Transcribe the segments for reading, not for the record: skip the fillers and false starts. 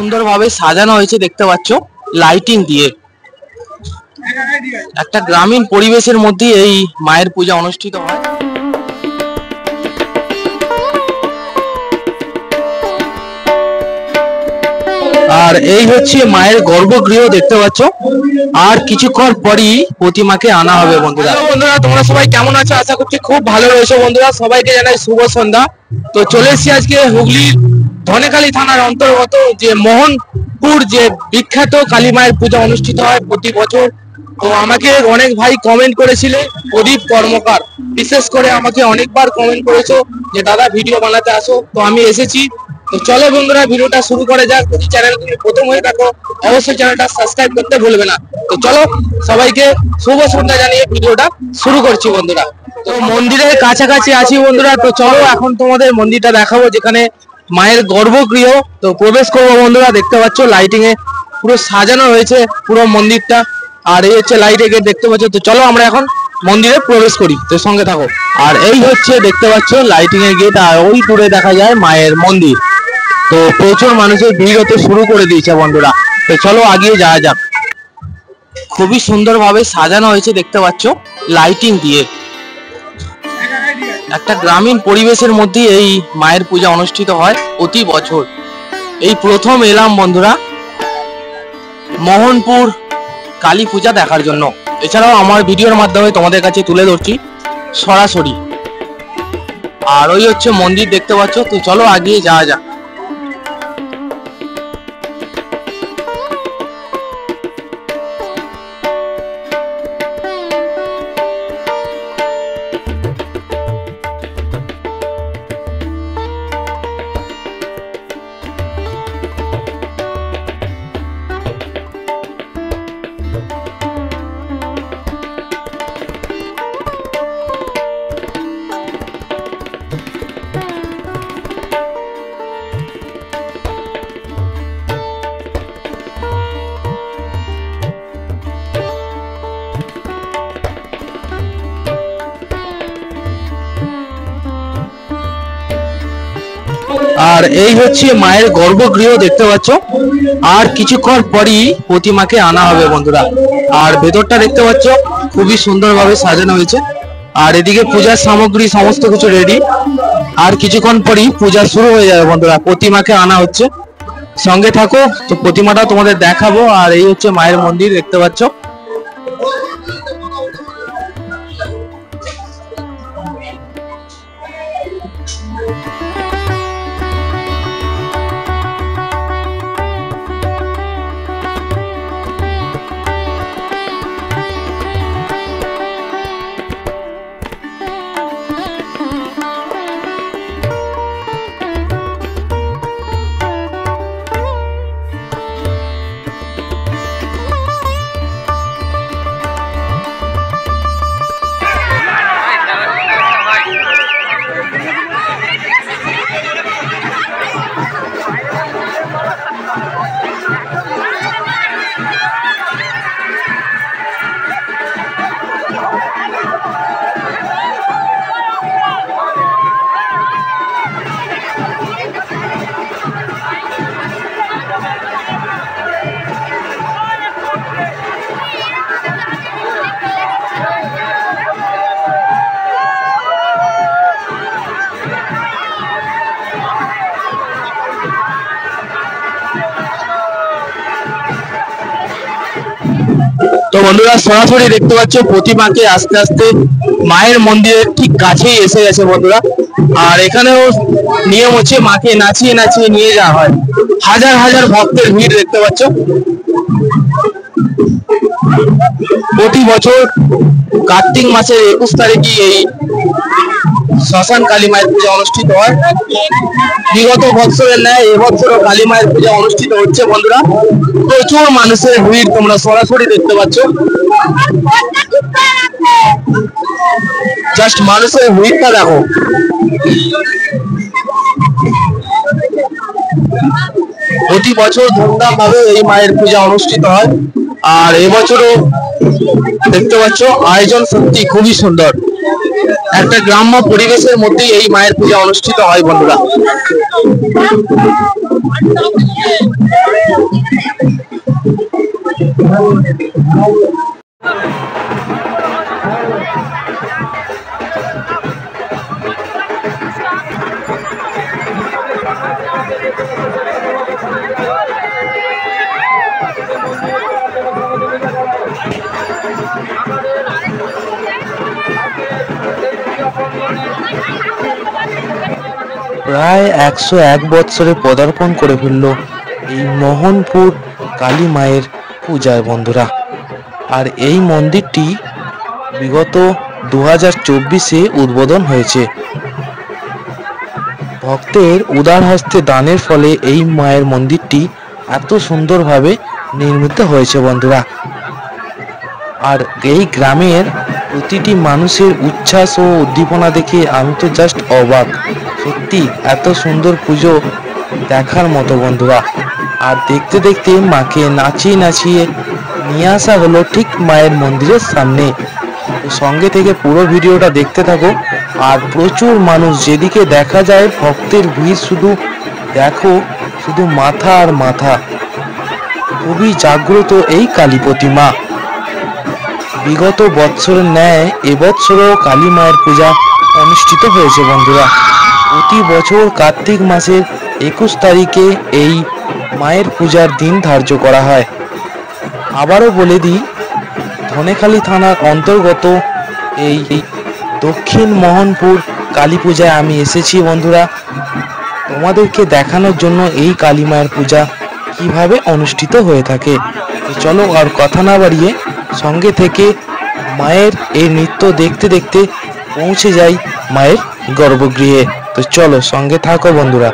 সুন্দরভাবে সাজানো হয়েছে দেখতে পাচ্ছ লাইটিং দিয়ে। একটা গ্রামীণ পরিবেশের মধ্যে এই মায়ের পূজা অনুষ্ঠিত হয়। আর এই হচ্ছে মায়ের গর্ভগৃহ দেখতে পাচ্ছ। আর কিছুক্ষণ পরই প্রতিমাকে আনা হবে বন্ধুরা। বন্ধুরা তোমরা সবাই কেমন আছো? আশা করছি খুব ভালো রয়েছে বন্ধুরা। সবাইকে জানাই শুভ সন্ধ্যা। তো চলে এসেছি আজকে হুগলির ধনেখালি থানার অন্তর্গত যে মোহনপুর যে বিখ্যাত কালী মায়ের পূজা অনুষ্ঠিত হয় প্রতি বছর। তো আমাকে অনেক ভাই কমেন্ট করেছিলে, প্রদীপ কর্মকার বিশেষ করে আমাকে অনেকবার কমেন্ট করেছো যে দাদা ভিডিও বানাতে আসো। তো আমি এসেছি। তো চলো বন্ধুরা ভিডিওটা শুরু করে যাক। যদি চ্যানেল তুমি প্রথম হয়ে থাকো অবশ্যই চ্যানেলটা সাবস্ক্রাইব করতে ভুলবে না। তো চলো সবাইকে শুভ সন্ধ্যা জানিয়ে ভিডিওটা শুরু করছি বন্ধুরা। তো মন্দিরের কাছাকাছি আছি বন্ধুরা। তো চলো এখন তোমাদের মন্দিরটা দেখাবো যেখানে মায়ের গর্ভগৃহ। তো প্রবেশ করবো বন্ধুরা। দেখতে পাচ্ছ লাইটিং এ পুরো সাজানো হয়েছে পুরো মন্দিরটা। আর এই হচ্ছে লাইটের গেট দেখতে পাচ্ছ। তো চলো আমরা এখন মন্দিরে প্রবেশ করি, তো সঙ্গে থাকো। আর এই হচ্ছে দেখতে পাচ্ছ লাইটিং এর গেট। আর ওই দূরে দেখা যায় মায়ের মন্দির। তো প্রচুর মানুষের ভিড় হতে শুরু করে দিয়েছে বন্ধুরা। তো চলো আগিয়ে যাওয়া যাক। খুবই সুন্দরভাবে সাজানো হয়েছে দেখতে পাচ্ছ লাইটিং দিয়ে। একটা গ্রামীণ পরিবেশের মধ্যে এই মায়ের পূজা অনুষ্ঠিত হয় প্রতি বছর। এই প্রথম এলাম বন্ধুরা মোহনপুর কালী পূজা দেখার জন্য। এছাড়াও আমার ভিডিওর মাধ্যমে তোমাদের কাছে তুলে ধরছি সরাসরি। আর ওই হচ্ছে মন্দির দেখতে পাচ্ছ। তো চলো আগিয়ে যাওয়া যাক। আর এই হচ্ছে মায়ের গর্ভগৃহ দেখতে পাচ্ছ। আর কিছুক্ষণ পরই প্রতিমাকে আনা হবে বন্ধুরা। আর ভেতরটা দেখতে পাচ্ছ খুবই সুন্দরভাবে সাজানো হয়েছে। আর এদিকে পূজার সামগ্রী সমস্ত কিছু রেডি। আর কিছুক্ষণ পরই পূজা শুরু হয়ে যাবে বন্ধুরা। প্রতিমাকে আনা হচ্ছে, সঙ্গে থাকো। তো প্রতিমাটা তোমাদের দেখাবো। আর এই হচ্ছে মায়ের মন্দির দেখতে পাচ্ছ। তো বন্ধুরা সরাসরি দেখতে পাচ্ছ প্রতিমাকে আস্তে আস্তে মায়ের মন্দিরের ঠিক কাছেই এসে গেছে বন্ধুরা। আর এখানেও নিয়ম হচ্ছে মাকে নাচিয়ে নাচিয়ে নিয়ে যাওয়া হয়। হাজার হাজার ভক্তের ভিড় দেখতে পাচ্ছ। প্রতি বছর কার্তিক মাসের 21 তারিখে এই শ্মশান কালী মায়ের পূজা অনুষ্ঠিত হয়। বিগত বছরের ন্যায় এবছরও কালী মায়ের পূজা অনুষ্ঠিত হচ্ছে বন্ধুরা। প্রচুর মানুষের ভিড় তোমরা সরাসরি দেখতে পাচ্ছ। জাস্ট মানুষের ভিড়টা দেখো। প্রতি বছর ধুমধাম ভাবে এই মায়ের পূজা অনুষ্ঠিত হয়। আর এবছরও দেখতে পাচ্ছ আয়োজন সত্যি খুবই সুন্দর। একটা গ্রাম্য পরিবেশের মধ্যেই এই মায়ের পূজা অনুষ্ঠিত হয় বন্ধুরা। প্রায় 101 বৎসরে পদার্পণ করে ফেলল এই মোহনপুর কালী মায়ের পূজায় বন্ধুরা। আর এই মন্দিরটি বিগত 2024-এ উদ্বোধন হয়েছে। ভক্তের উদার হস্তে দানের ফলে এই মায়ের মন্দিরটি এত সুন্দরভাবে নির্মিত হয়েছে বন্ধুরা। আর এই গ্রামের প্রতিটি মানুষের উচ্ছ্বাস ও উদ্দীপনা দেখে আমি তো জাস্ট অবাক। সত্যি এত সুন্দর পুজো দেখার মতো বন্ধুরা। আর দেখতে দেখতে মাকে নাচিয়ে নাচিয়ে নিয়ে আসা হলো ঠিক মায়ের মন্দিরের সামনে। তো সঙ্গে থেকে পুরো ভিডিওটা দেখতে থাকো। আর প্রচুর মানুষ, যেদিকে দেখা যায় ভক্তের ভিড় শুধু দেখো, শুধু মাথা আর মাথা। খুবই জাগ্রত এই কালী প্রতিমা। বিগত বৎসরের ন্যায় এবৎসরও কালী মায়ের পূজা অনুষ্ঠিত হয়েছে বন্ধুরা। প্রতি বছর কার্তিক মাসের 21 তারিখে এই মায়ের পূজার দিন ধার্য করা হয়। আবারও বলে দিই, ধনেখালি থানার অন্তর্গত এই দক্ষিণ মোহনপুর কালী পূজায় আমি এসেছি বন্ধুরা, তোমাদেরকে দেখানোর জন্য এই কালী মায়ের পূজা কিভাবে অনুষ্ঠিত হয়ে থাকে। তো চলো আর কথা না বাড়িয়ে সঙ্গে থেকে মায়ের এই নৃত্য দেখতে দেখতে পৌঁছে যাই মায়ের গর্ভগৃহে। তো চলো সঙ্গে থাকো বন্ধুরা।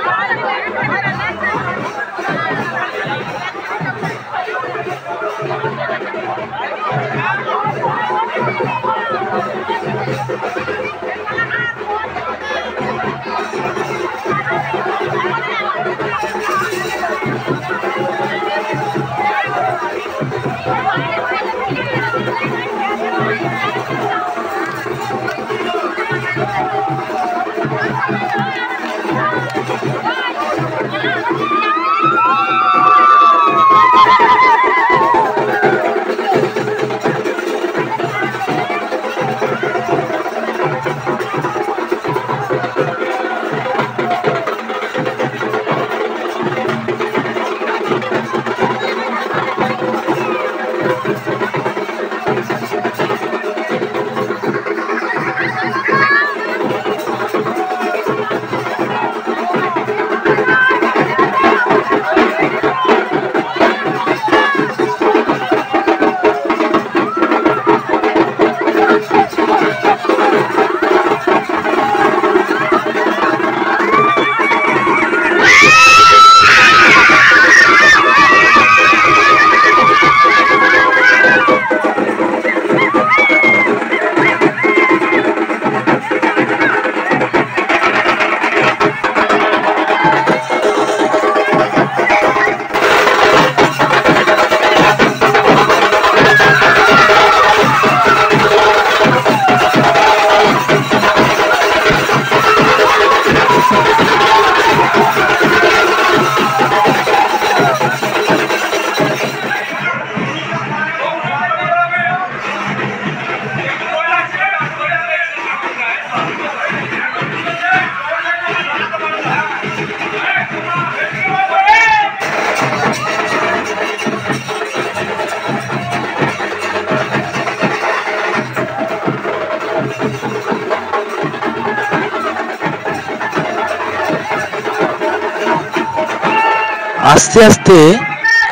আস্তে আস্তে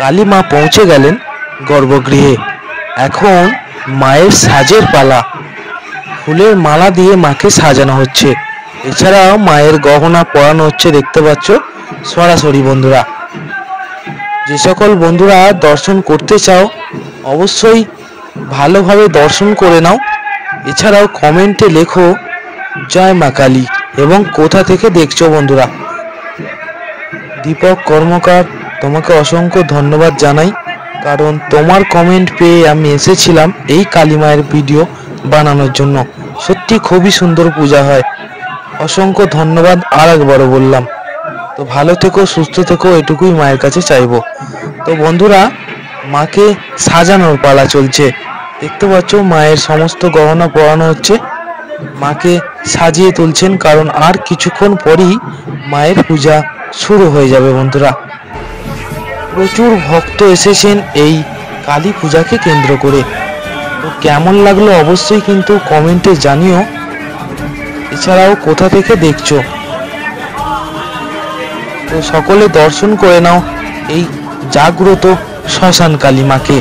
কালী মা পৌঁছে গেলেন গর্ভগৃহে। এখন মায়ের সাজের পালা। ফুলের মালা দিয়ে মাকে সাজানো হচ্ছে। এছাড়াও মায়ের গহনা পরানো হচ্ছে, দেখতে পাচ্ছ সরাসরি বন্ধুরা। যে সকল বন্ধুরা দর্শন করতে চাও অবশ্যই ভালোভাবে দর্শন করে নাও। এছাড়াও কমেন্টে লেখো জয় মা কালী এবং কোথা থেকে দেখছো বন্ধুরা। দীপক কর্মকার, তোমাকে অসংখ্য ধন্যবাদ জানাই, কারণ তোমার কমেন্ট পেয়ে আমি এসেছিলাম এই কালী মায়ের ভিডিও বানানোর জন্য। সত্যি খুবই সুন্দর পূজা হয়। অসংখ্য ধন্যবাদ আর একবারও বললাম। তো ভালো থেকো, সুস্থ থেকো, এটুকুই মায়ের কাছে চাইবো। তো বন্ধুরা, মাকে সাজানোর পালা চলছে। দেখতে পাচ্ছ মায়ের সমস্ত গহনা পরানো হচ্ছে, মাকে সাজিয়ে তুলছেন, কারণ আর কিছুক্ষণ পরই মায়ের পূজা শুরু হয়ে যাবে। বন্ধুরা, প্রচুর ভক্ত এসেছেন এই কালী পূজাকে কেন্দ্র করে। তো কেমন লাগলো অবশ্যই কিন্তু কমেন্টে জানিও। এছাড়াও কোথা থেকে দেখছো, তো সকলে দর্শন করে নাও এই জাগ্রত শ্মশান কালী মাকে।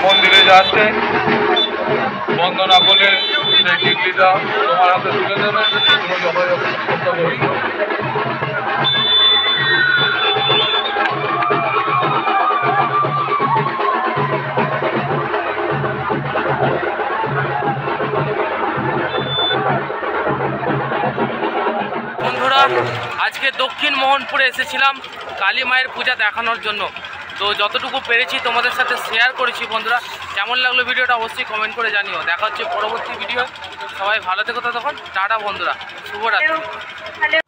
মন্দিরে যাচ্ছে বন্দনা বলে সেই টিকলিটা তোমার হাতে তুলে দেবে, তুমি যথাযথ চেষ্টা করবে। বন্ধুরা, আজকে দক্ষিণ মোহনপুরে এসেছিলাম কালী মায়ের পূজা দেখানোর জন্য। তো যতটুকু পেরেছি তোমাদের সাথে শেয়ার করেছি। বন্ধুরা, কেমন লাগলো ভিডিওটা অবশ্যই কমেন্ট করে জানিও। দেখা হচ্ছে পরবর্তী ভিডিও। সবাই ভালো থেকো, ততক্ষণ টাটা বন্ধুরা, শুভরাত্রি।